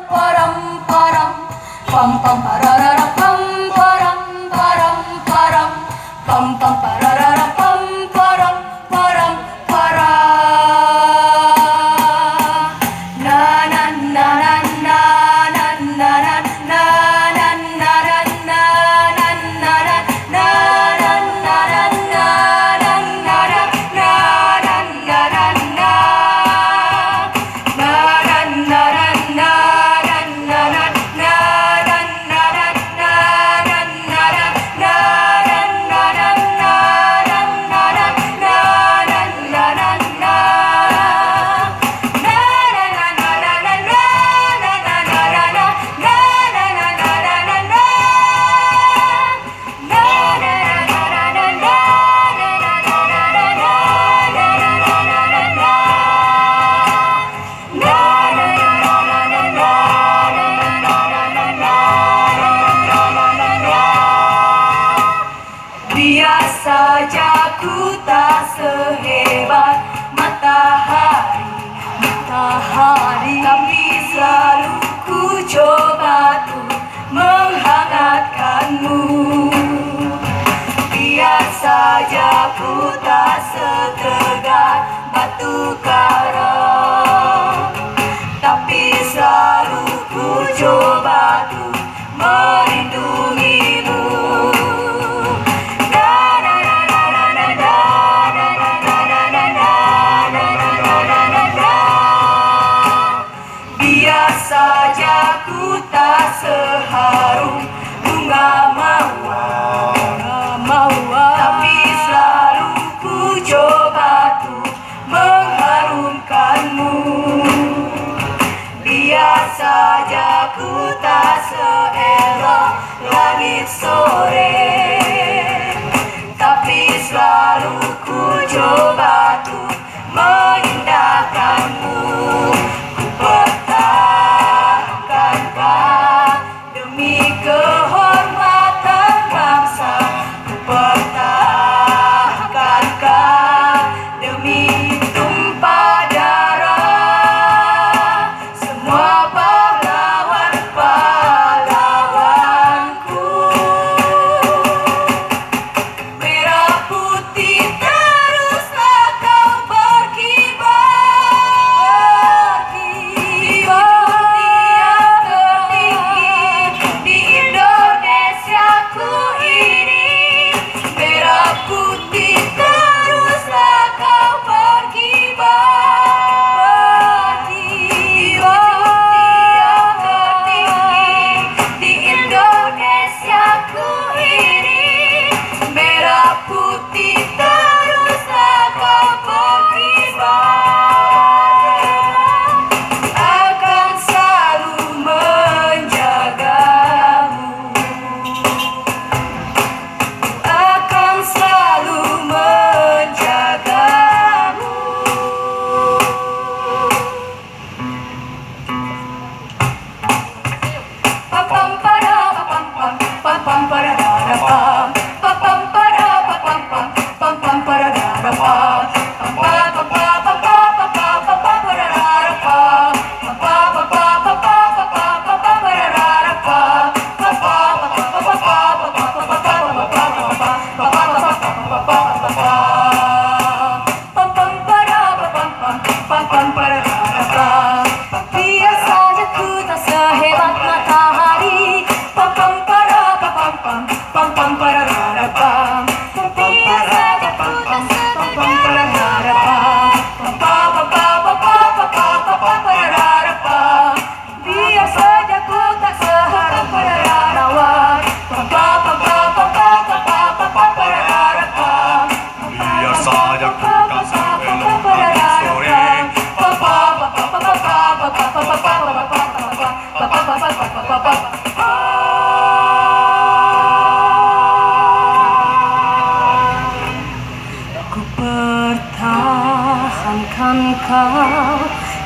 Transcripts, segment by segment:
param param pam pam pararara pam param param param pam pam pararara pam param param para na na na na na na na na na na na na na na na Biasa saja ku tak sehebat matahari, tapi selalu ku coba tuh menghangatkanmu. Biasa saja ku tak setegar batu karang, tapi selalu ku coba tuh melindungimu. Biasa saja ku tak seharum bunga mawar, tapi selalu ku coba tuh mengharumkanmu. Biasa saja ku tak seelok langit sore, tapi selalu ku coba tuh mengindahkanmu. Demi kehormatan bangsa, ku pertahankan demi tumpah darah semua pahlawanku. Merah putih teruslah kau berkibar, tiang tertinggi di Indonesiaku ini. Merah putih teruslah kau berkibar, tiang tertinggi di Indonesiaku ini. Merah putih teruslah kau berkibar, akan selalu menjagamu, akan selalu menjagamu. Papam para papam pam papam para pam papam para papam pam papam para pam biasa saja ku tak sehebat matahari, papam para papam pam papam para pam. Biasa saja ku tak setegar biasa saja ku tak seharap pahlawan. Biasa saja ku tak seelok langit sore, ku pertahankan kau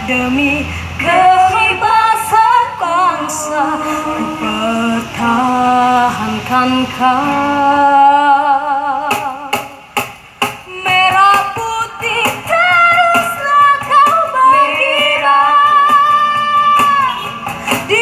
demi kebebasan bangsa, ku pertahankan kau. Merah putih teruslah kau berkibar di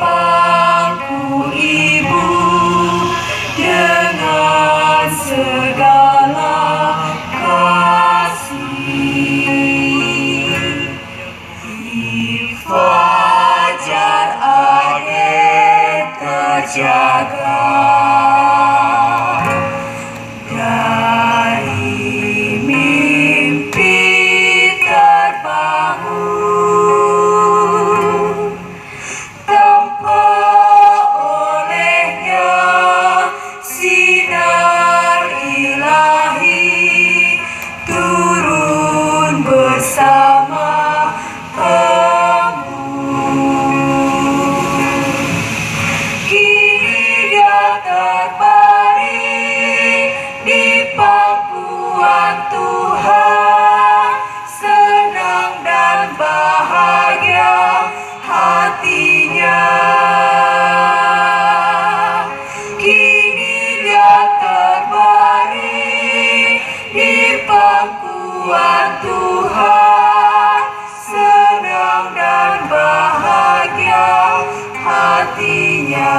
pangku ibu dengan segala kasih. Di fajar adik terjaga dari mimpi terbangun, tanpa olehnya sinar ilahi turun bersama embun. Kini dia terbaring di pangkuan Tuhan, senang dan bahagia hatinya. Kini dia terbaring di pangkuan Tuhan, senang dan bahagia hatinya.